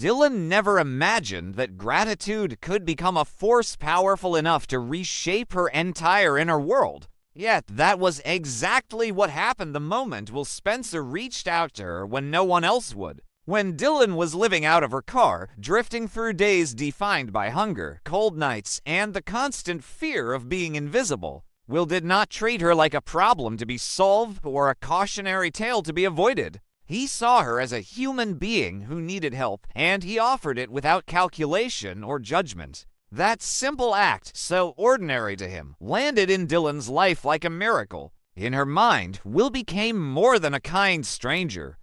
Dylan never imagined that gratitude could become a force powerful enough to reshape her entire inner world. Yet that was exactly what happened the moment Will Spencer reached out to her when no one else would. When Dylan was living out of her car, drifting through days defined by hunger, cold nights, and the constant fear of being invisible, Will did not treat her like a problem to be solved or a cautionary tale to be avoided. He saw her as a human being who needed help, and he offered it without calculation or judgment. That simple act, so ordinary to him, landed in Dylan's life like a miracle. In her mind, Will became more than a kind stranger.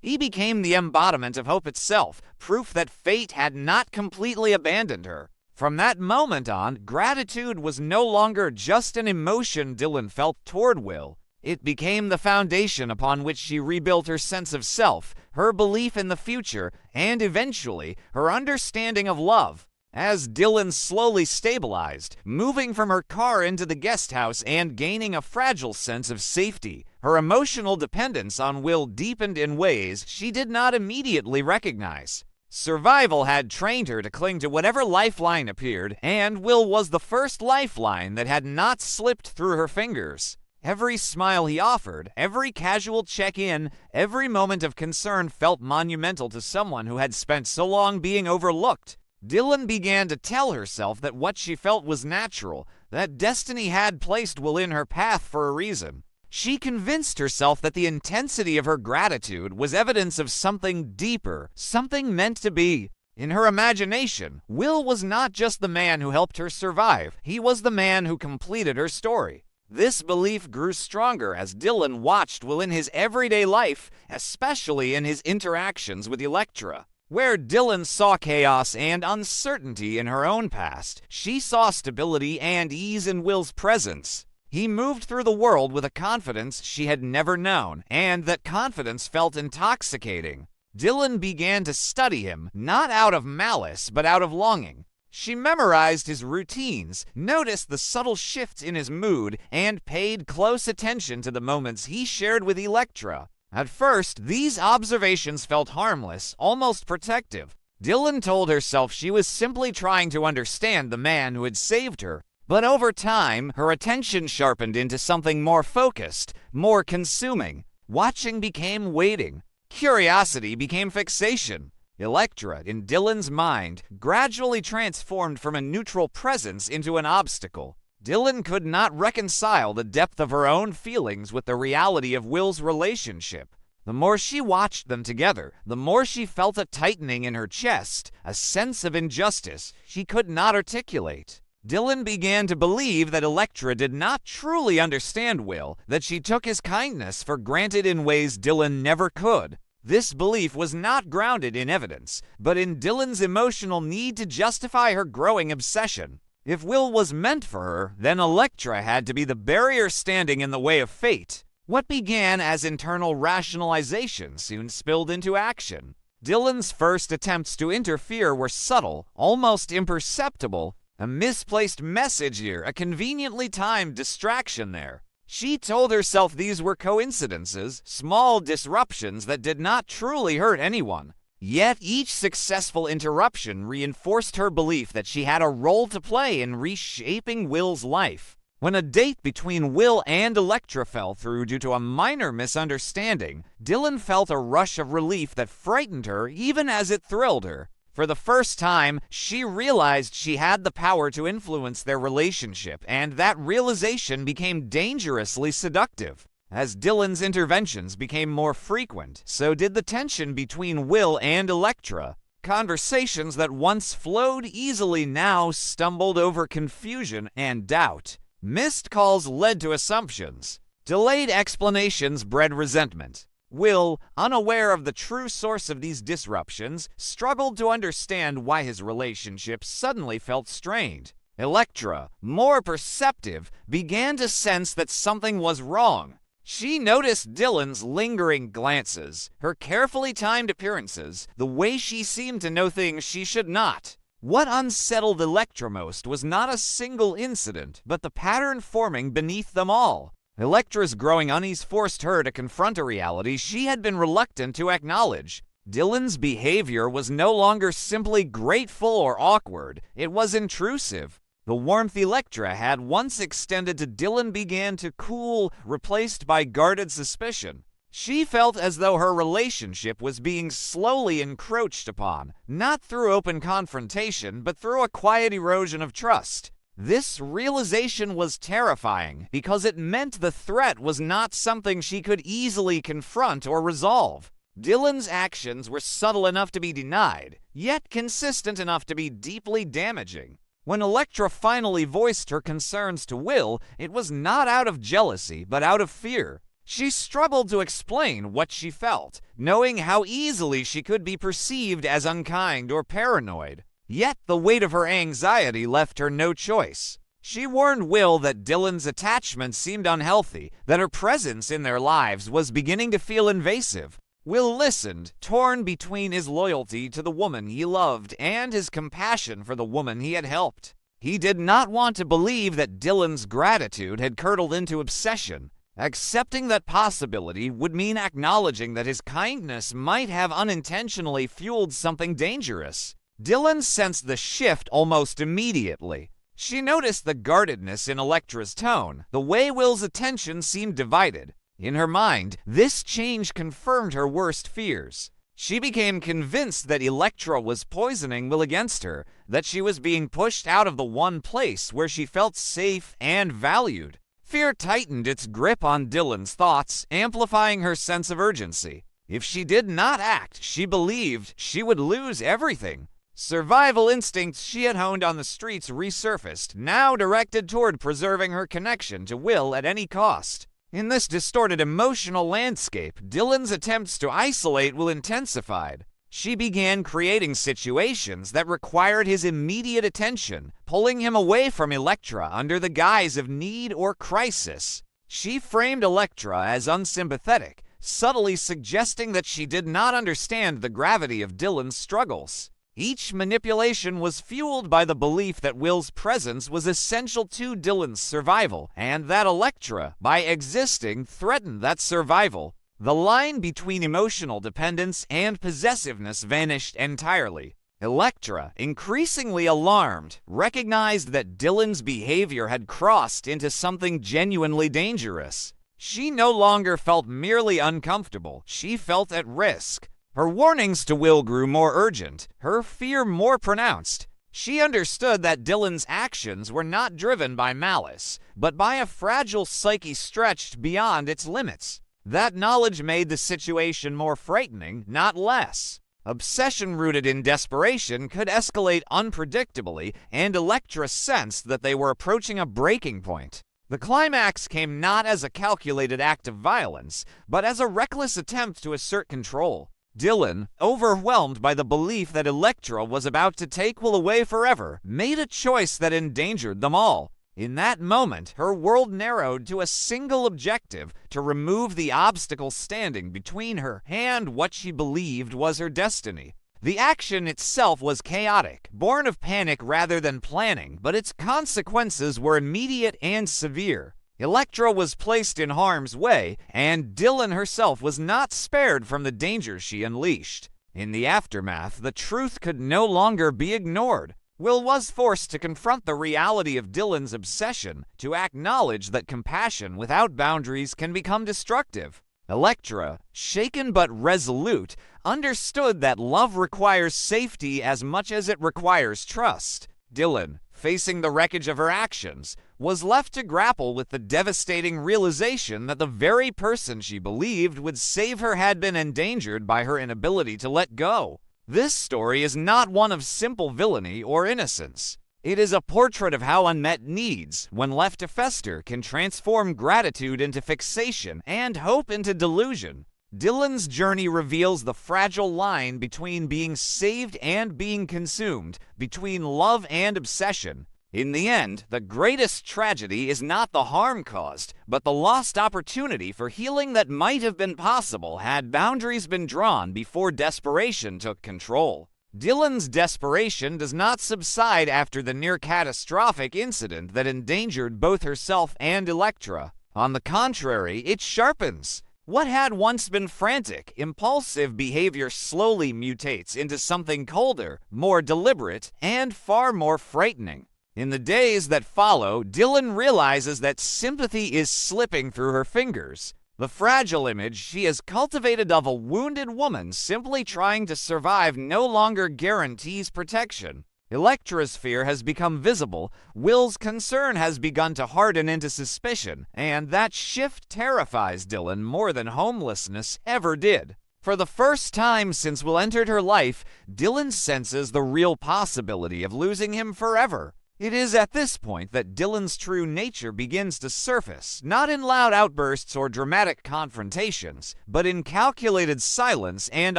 He became the embodiment of hope itself, proof that fate had not completely abandoned her. From that moment on, gratitude was no longer just an emotion Dylan felt toward Will. It became the foundation upon which she rebuilt her sense of self, her belief in the future, and eventually, her understanding of love. As Dylan slowly stabilized, moving from her car into the guest house and gaining a fragile sense of safety, her emotional dependence on Will deepened in ways she did not immediately recognize. Survival had trained her to cling to whatever lifeline appeared, and Will was the first lifeline that had not slipped through her fingers. Every smile he offered, every casual check-in, every moment of concern felt monumental to someone who had spent so long being overlooked. Dylan began to tell herself that what she felt was natural, that destiny had placed Will in her path for a reason. She convinced herself that the intensity of her gratitude was evidence of something deeper, something meant to be. In her imagination, Will was not just the man who helped her survive, he was the man who completed her story. This belief grew stronger as Dylan watched Will in his everyday life, especially in his interactions with Electra. Where Dylan saw chaos and uncertainty in her own past, she saw stability and ease in Will's presence. He moved through the world with a confidence she had never known, and that confidence felt intoxicating. Dylan began to study him, not out of malice, but out of longing. She memorized his routines, noticed the subtle shifts in his mood, and paid close attention to the moments he shared with Electra. At first, these observations felt harmless, almost protective. Dylan told herself she was simply trying to understand the man who had saved her. But over time, her attention sharpened into something more focused, more consuming. Watching became waiting. Curiosity became fixation. Electra, in Dylan's mind, gradually transformed from a neutral presence into an obstacle. Dylan could not reconcile the depth of her own feelings with the reality of Will's relationship. The more she watched them together, the more she felt a tightening in her chest, a sense of injustice she could not articulate. Dylan began to believe that Electra did not truly understand Will, that she took his kindness for granted in ways Dylan never could. This belief was not grounded in evidence, but in Dylan's emotional need to justify her growing obsession. If Will was meant for her, then Electra had to be the barrier standing in the way of fate. What began as internal rationalization soon spilled into action. Dylan's first attempts to interfere were subtle, almost imperceptible. A misplaced message here, a conveniently timed distraction there. She told herself these were coincidences, small disruptions that did not truly hurt anyone. Yet each successful interruption reinforced her belief that she had a role to play in reshaping Will's life. When a date between Will and Electra fell through due to a minor misunderstanding, Dylan felt a rush of relief that frightened her even as it thrilled her. For the first time, she realized she had the power to influence their relationship, and that realization became dangerously seductive. As Dylan's interventions became more frequent, so did the tension between Will and Electra. Conversations that once flowed easily now stumbled over confusion and doubt. Missed calls led to assumptions. Delayed explanations bred resentment. Will, unaware of the true source of these disruptions, struggled to understand why his relationship suddenly felt strained. Electra, more perceptive, began to sense that something was wrong. She noticed Dylan's lingering glances, her carefully timed appearances, the way she seemed to know things she should not. What unsettled Electra most was not a single incident, but the pattern forming beneath them all. Electra's growing unease forced her to confront a reality she had been reluctant to acknowledge. Dylan's behavior was no longer simply grateful or awkward, it was intrusive. The warmth Electra had once extended to Dylan began to cool, replaced by guarded suspicion. She felt as though her relationship was being slowly encroached upon, not through open confrontation, but through a quiet erosion of trust. This realization was terrifying because it meant the threat was not something she could easily confront or resolve. Dylan's actions were subtle enough to be denied, yet consistent enough to be deeply damaging. When Electra finally voiced her concerns to Will, it was not out of jealousy, but out of fear. She struggled to explain what she felt, knowing how easily she could be perceived as unkind or paranoid. Yet the weight of her anxiety left her no choice. She warned Will that Dylan's attachment seemed unhealthy, that her presence in their lives was beginning to feel invasive. Will listened, torn between his loyalty to the woman he loved and his compassion for the woman he had helped. He did not want to believe that Dylan's gratitude had curdled into obsession. Accepting that possibility would mean acknowledging that his kindness might have unintentionally fueled something dangerous. Dylan sensed the shift almost immediately. She noticed the guardedness in Electra's tone, the way Will's attention seemed divided. In her mind, this change confirmed her worst fears. She became convinced that Electra was poisoning Will against her, that she was being pushed out of the one place where she felt safe and valued. Fear tightened its grip on Dylan's thoughts, amplifying her sense of urgency. If she did not act, she believed she would lose everything. Survival instincts she had honed on the streets resurfaced, now directed toward preserving her connection to Will at any cost. In this distorted emotional landscape, Dylan's attempts to isolate Will intensified. She began creating situations that required his immediate attention, pulling him away from Electra under the guise of need or crisis. She framed Electra as unsympathetic, subtly suggesting that she did not understand the gravity of Dylan's struggles. Each manipulation was fueled by the belief that Will's presence was essential to Dylan's survival, and that Electra, by existing, threatened that survival. The line between emotional dependence and possessiveness vanished entirely. Electra, increasingly alarmed, recognized that Dylan's behavior had crossed into something genuinely dangerous. She no longer felt merely uncomfortable, she felt at risk. Her warnings to Will grew more urgent, her fear more pronounced. She understood that Dylan's actions were not driven by malice, but by a fragile psyche stretched beyond its limits. That knowledge made the situation more frightening, not less. Obsession rooted in desperation could escalate unpredictably, and Electra sensed that they were approaching a breaking point. The climax came not as a calculated act of violence, but as a reckless attempt to assert control. Dylan, overwhelmed by the belief that Electra was about to take Will away forever, made a choice that endangered them all. In that moment, her world narrowed to a single objective: to remove the obstacle standing between her and what she believed was her destiny. The action itself was chaotic, born of panic rather than planning, but its consequences were immediate and severe. Electra was placed in harm's way, and Dylan herself was not spared from the dangers she unleashed. In the aftermath, the truth could no longer be ignored. Will was forced to confront the reality of Dylan's obsession, to acknowledge that compassion without boundaries can become destructive. Electra, shaken but resolute, understood that love requires safety as much as it requires trust. Dylan, facing the wreckage of her actions, was left to grapple with the devastating realization that the very person she believed would save her had been endangered by her inability to let go. This story is not one of simple villainy or innocence. It is a portrait of how unmet needs, when left to fester, can transform gratitude into fixation and hope into delusion. Dylan's journey reveals the fragile line between being saved and being consumed, between love and obsession. In the end, the greatest tragedy is not the harm caused, but the lost opportunity for healing that might have been possible had boundaries been drawn before desperation took control. Dylan's desperation does not subside after the near-catastrophic incident that endangered both herself and Electra. On the contrary, it sharpens. What had once been frantic, impulsive behavior slowly mutates into something colder, more deliberate, and far more frightening. In the days that follow, Dylan realizes that sympathy is slipping through her fingers. The fragile image she has cultivated of a wounded woman simply trying to survive no longer guarantees protection. Electra's fear has become visible, Will's concern has begun to harden into suspicion, and that shift terrifies Dylan more than homelessness ever did. For the first time since Will entered her life, Dylan senses the real possibility of losing him forever. It is at this point that Dylan's true nature begins to surface, not in loud outbursts or dramatic confrontations, but in calculated silence and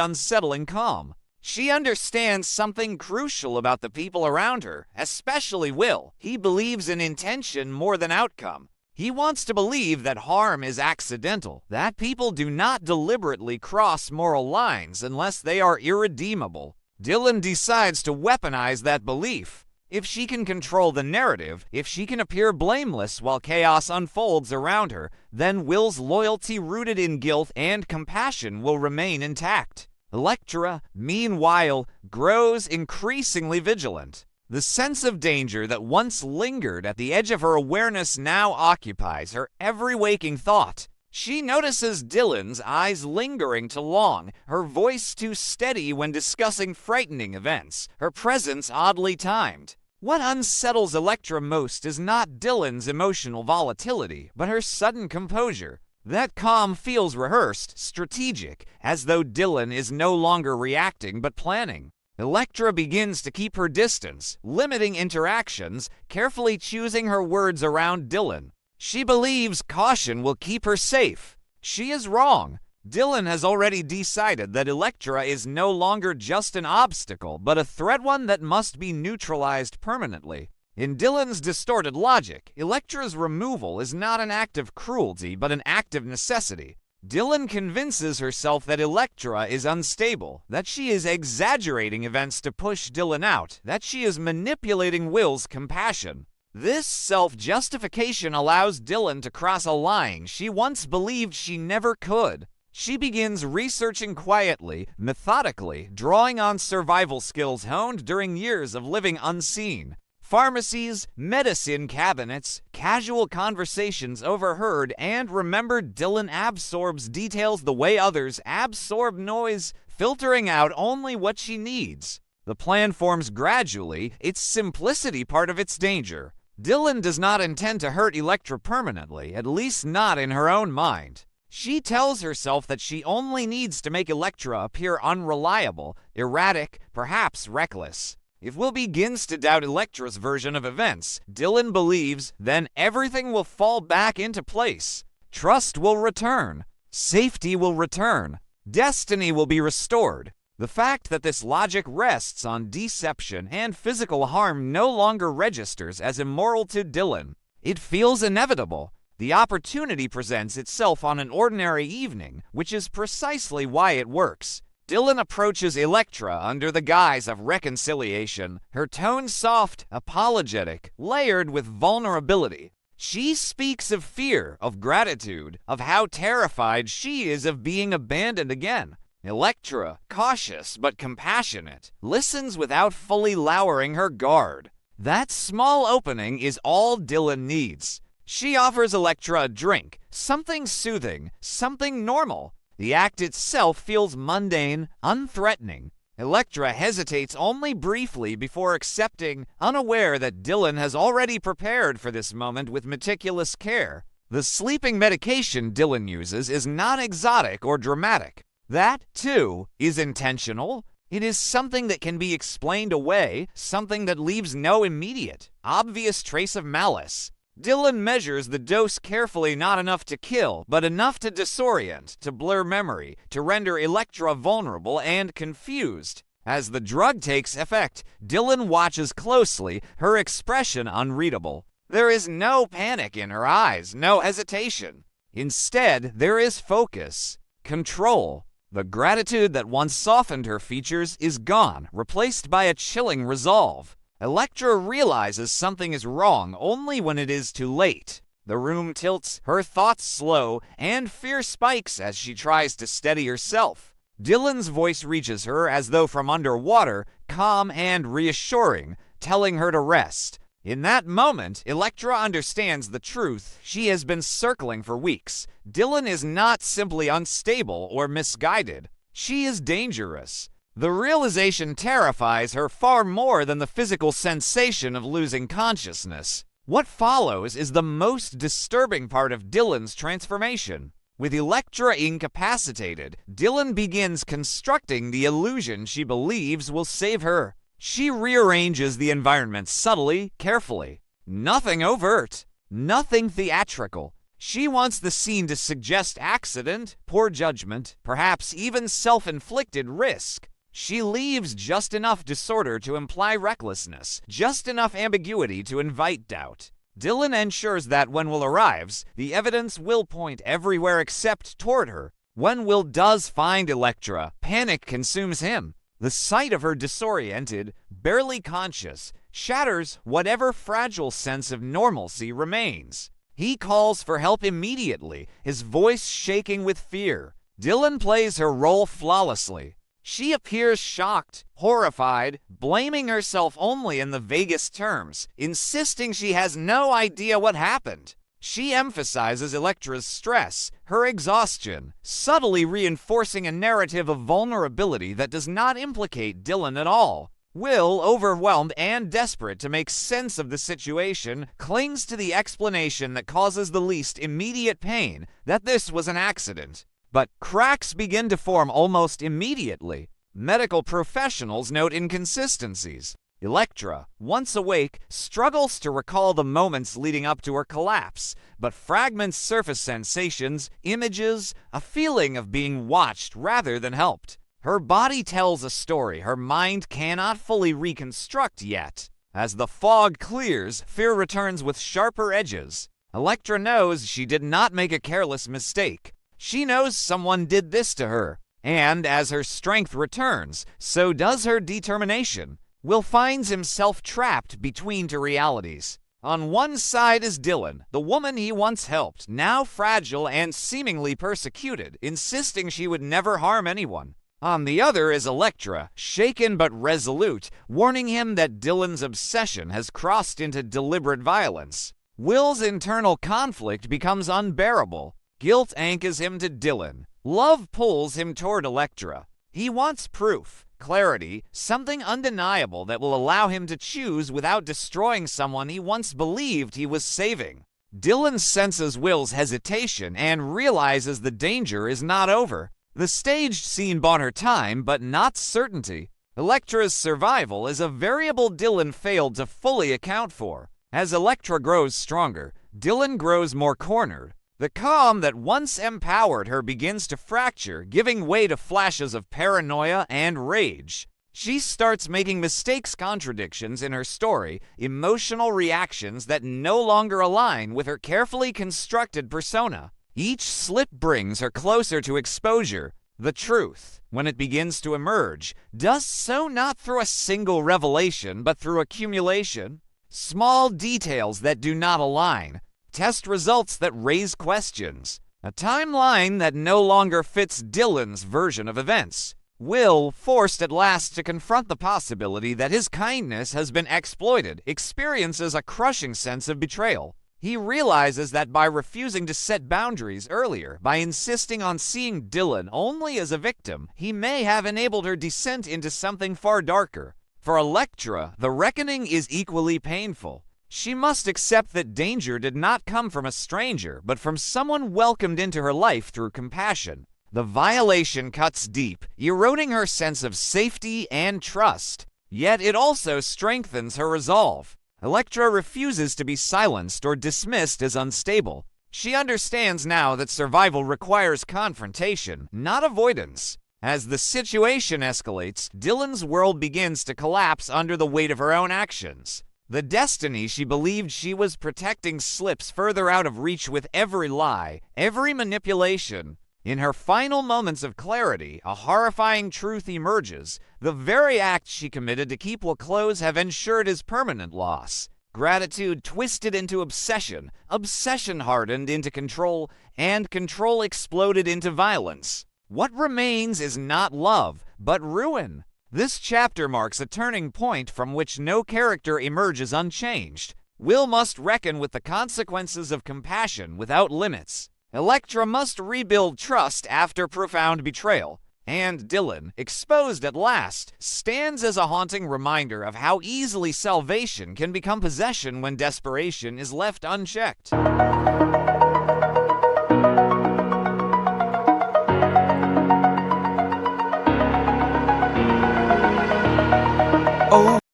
unsettling calm. She understands something crucial about the people around her, especially Will. He believes in intention more than outcome. He wants to believe that harm is accidental, that people do not deliberately cross moral lines unless they are irredeemable. Dylan decides to weaponize that belief. If she can control the narrative, if she can appear blameless while chaos unfolds around her, then Will's loyalty rooted in guilt and compassion will remain intact. Electra, meanwhile, grows increasingly vigilant. The sense of danger that once lingered at the edge of her awareness now occupies her every waking thought. She notices Dylan's eyes lingering too long, her voice too steady when discussing frightening events, her presence oddly timed. What unsettles Electra most is not Dylan's emotional volatility, but her sudden composure. That calm feels rehearsed, strategic, as though Dylan is no longer reacting but planning. Electra begins to keep her distance, limiting interactions, carefully choosing her words around Dylan. She believes caution will keep her safe. She is wrong. Dylan has already decided that Electra is no longer just an obstacle, but a threat, one that must be neutralized permanently. In Dylan's distorted logic, Electra's removal is not an act of cruelty, but an act of necessity. Dylan convinces herself that Electra is unstable, that she is exaggerating events to push Dylan out, that she is manipulating Will's compassion. This self-justification allows Dylan to cross a line she once believed she never could. She begins researching quietly, methodically, drawing on survival skills honed during years of living unseen. Pharmacies, medicine cabinets, casual conversations overheard and remembered. Dylan absorbs details the way others absorb noise, filtering out only what she needs. The plan forms gradually, its simplicity part of its danger. Dylan does not intend to hurt Electra permanently, at least not in her own mind. She tells herself that she only needs to make Electra appear unreliable, erratic, perhaps reckless. If Will begins to doubt Electra's version of events, Dylan believes, then everything will fall back into place. Trust will return. Safety will return. Destiny will be restored. The fact that this logic rests on deception and physical harm no longer registers as immoral to Dylan. It feels inevitable. The opportunity presents itself on an ordinary evening, which is precisely why it works. Dylan approaches Electra under the guise of reconciliation, her tone soft, apologetic, layered with vulnerability. She speaks of fear, of gratitude, of how terrified she is of being abandoned again. Electra, cautious but compassionate, listens without fully lowering her guard. That small opening is all Dylan needs. She offers Electra a drink, something soothing, something normal. The act itself feels mundane, unthreatening. Electra hesitates only briefly before accepting, unaware that Dylan has already prepared for this moment with meticulous care. The sleeping medication Dylan uses is not exotic or dramatic. That, too, is intentional. It is something that can be explained away, something that leaves no immediate, obvious trace of malice. Dylan measures the dose carefully, not enough to kill, but enough to disorient, to blur memory, to render Electra vulnerable and confused. As the drug takes effect, Dylan watches closely, her expression unreadable. There is no panic in her eyes, no hesitation. Instead, there is focus, control. The gratitude that once softened her features is gone, replaced by a chilling resolve. Electra realizes something is wrong only when it is too late. The room tilts, her thoughts slow, and fear spikes as she tries to steady herself. Dylan's voice reaches her as though from underwater, calm and reassuring, telling her to rest. In that moment, Electra understands the truth she has been circling for weeks. Dylan is not simply unstable or misguided. She is dangerous. The realization terrifies her far more than the physical sensation of losing consciousness. What follows is the most disturbing part of Dylan's transformation. With Electra incapacitated, Dylan begins constructing the illusion she believes will save her. She rearranges the environment subtly, carefully. Nothing overt, nothing theatrical. She wants the scene to suggest accident, poor judgment, perhaps even self-inflicted risk. She leaves just enough disorder to imply recklessness, just enough ambiguity to invite doubt. Dylan ensures that when Will arrives, the evidence will point everywhere except toward her. When Will does find Electra, panic consumes him. The sight of her disoriented, barely conscious, shatters whatever fragile sense of normalcy remains. He calls for help immediately, his voice shaking with fear. Dylan plays her role flawlessly. She appears shocked, horrified, blaming herself only in the vaguest terms, insisting she has no idea what happened. She emphasizes Electra's stress, her exhaustion, subtly reinforcing a narrative of vulnerability that does not implicate Dylan at all. Will, overwhelmed and desperate to make sense of the situation, clings to the explanation that causes the least immediate pain, that this was an accident. But cracks begin to form almost immediately. Medical professionals note inconsistencies. Electra, once awake, struggles to recall the moments leading up to her collapse, but fragments surface sensations, images, a feeling of being watched rather than helped. Her body tells a story her mind cannot fully reconstruct yet. As the fog clears, fear returns with sharper edges. Electra knows she did not make a careless mistake. She knows someone did this to her, and as her strength returns, so does her determination. Will finds himself trapped between two realities. On one side is Dylan, the woman he once helped, now fragile and seemingly persecuted, insisting she would never harm anyone. On the other is Electra, shaken but resolute, warning him that Dylan's obsession has crossed into deliberate violence. Will's internal conflict becomes unbearable. Guilt anchors him to Dylan. Love pulls him toward Electra. He wants proof, clarity, something undeniable that will allow him to choose without destroying someone he once believed he was saving. Dylan senses Will's hesitation and realizes the danger is not over. The staged scene bought her time, but not certainty. Electra's survival is a variable Dylan failed to fully account for. As Electra grows stronger, Dylan grows more cornered. The calm that once empowered her begins to fracture, giving way to flashes of paranoia and rage. She starts making mistakes, contradictions in her story, emotional reactions that no longer align with her carefully constructed persona. Each slip brings her closer to exposure. The truth, when it begins to emerge, does so not through a single revelation, but through accumulation. Small details that do not align. Test results that raise questions. A timeline that no longer fits Dylan's version of events. Will, forced at last to confront the possibility that his kindness has been exploited, experiences a crushing sense of betrayal. He realizes that by refusing to set boundaries earlier, by insisting on seeing Dylan only as a victim, he may have enabled her descent into something far darker. For Electra, the reckoning is equally painful. She must accept that danger did not come from a stranger, but from someone welcomed into her life through compassion. The violation cuts deep, eroding her sense of safety and trust. Yet it also strengthens her resolve. Electra refuses to be silenced or dismissed as unstable. She understands now that survival requires confrontation, not avoidance. As the situation escalates, Dylan's world begins to collapse under the weight of her own actions. The destiny she believed she was protecting slips further out of reach with every lie, every manipulation. In her final moments of clarity, a horrifying truth emerges. The very acts she committed to keep Will close have ensured his permanent loss. Gratitude twisted into obsession, obsession hardened into control, and control exploded into violence. What remains is not love, but ruin. This chapter marks a turning point from which no character emerges unchanged. Will must reckon with the consequences of compassion without limits. Electra must rebuild trust after profound betrayal. And Dylan, exposed at last, stands as a haunting reminder of how easily salvation can become possession when desperation is left unchecked.